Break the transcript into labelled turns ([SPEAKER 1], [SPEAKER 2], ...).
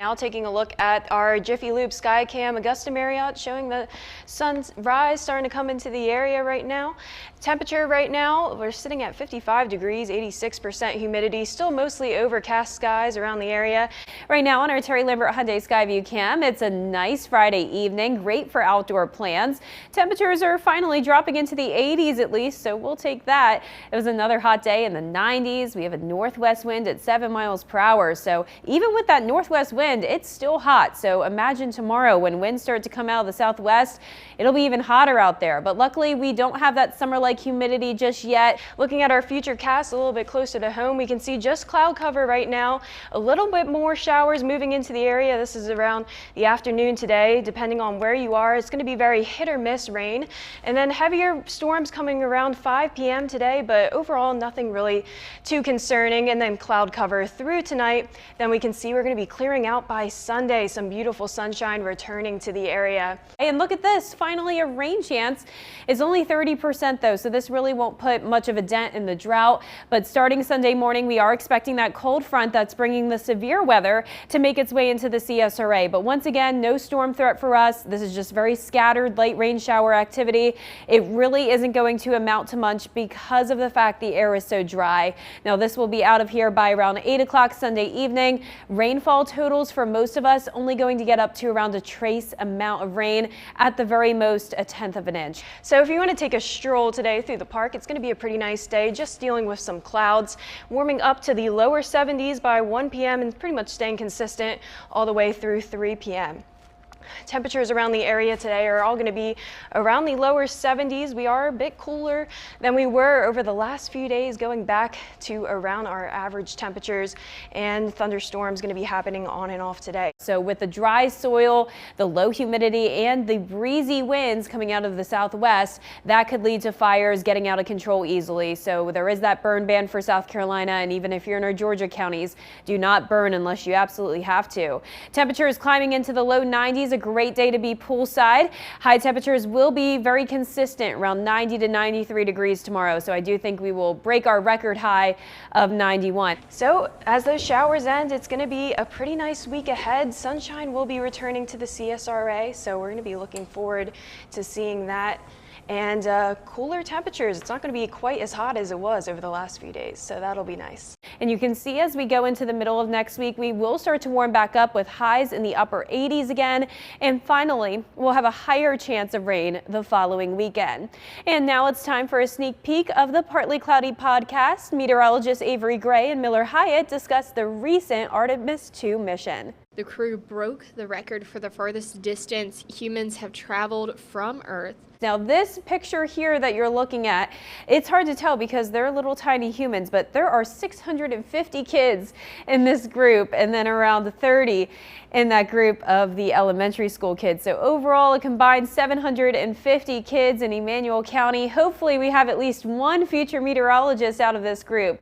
[SPEAKER 1] Now taking a look at our Jiffy Lube Skycam Augusta Marriott, showing the sun's rise starting to come into the area right now. Temperature right now, we're sitting at 55 degrees, 86% humidity, still mostly overcast skies around the area.
[SPEAKER 2] Right now on our Terry Lambert Hyundai Skyview cam, it's a nice Friday evening, great for outdoor plans. Temperatures are finally dropping into the 80s at least, so we'll take that. It was another hot day in the 90s. We have a northwest wind at 7 miles per hour, so even with that northwest wind, it's still hot. So imagine tomorrow when winds start to come out of the southwest, it'll be even hotter out there. But luckily we don't have that summer-like humidity just yet.
[SPEAKER 1] Looking at our future cast a little bit closer to home, we can see just cloud cover right now. A little bit more showers moving into the area. This is around the afternoon today. Depending on where you are, it's going to be very hit or miss rain. And then heavier storms coming around 5 p.m. today, but overall nothing really too concerning. And then cloud cover through tonight. Then we can see we're going to be clearing out by Sunday. Some beautiful sunshine returning to the area.
[SPEAKER 2] And look at this, finally a rain chance. It's only 30% though, so this really won't put much of a dent in the drought. But starting Sunday morning, we are expecting that cold front that's bringing the severe weather to make its way into the CSRA. But once again, no storm threat for us. This is just very scattered light rain shower activity. It really isn't going to amount to much because of the fact the air is so dry. Now this will be out of here by around 8 o'clock Sunday evening. Rainfall totals for most of us only going to get up to around a trace amount of rain, at the very most a 1/10 of an inch.
[SPEAKER 1] So if you want to take a stroll today through the park, it's going to be a pretty nice day, just dealing with some clouds, warming up to the lower 70s by 1 p.m. and pretty much staying consistent all the way through 3 p.m. Temperatures around the area today are all going to be around the lower 70s. We are a bit cooler than we were over the last few days, going back to around our average temperatures, and thunderstorms going to be happening on and off today.
[SPEAKER 2] So with the dry soil, the low humidity, and the breezy winds coming out of the southwest, that could lead to fires getting out of control easily. So there is that burn ban for South Carolina, and even if you're in our Georgia counties, do not burn unless you absolutely have to. Temperatures climbing into the low 90s. A great day to be poolside. High temperatures will be very consistent, around 90 to 93 degrees tomorrow. So I do think we will break our record high of 91.
[SPEAKER 1] So as those showers end, it's going to be a pretty nice week ahead. Sunshine will be returning to the CSRA, so we're going to be looking forward to seeing that. And cooler temperatures. It's not going to be quite as hot as it was over the last few days, so that'll be nice.
[SPEAKER 2] And you can see as we go into the middle of next week, we will start to warm back up with highs in the upper 80s again. And finally, we'll have a higher chance of rain the following weekend. And now it's time for a sneak peek of the Partly Cloudy podcast. Meteorologists Avery Gray and Miller Hyatt discuss the recent Artemis II mission.
[SPEAKER 3] The crew broke the record for the farthest distance humans have traveled from Earth.
[SPEAKER 2] Now this picture here that you're looking at, it's hard to tell because they're little tiny humans, but there are 650 kids in this group and then around 30 in that group of the elementary school kids. So overall a combined 750 kids in Emmanuel County. Hopefully we have at least one future meteorologist out of this group.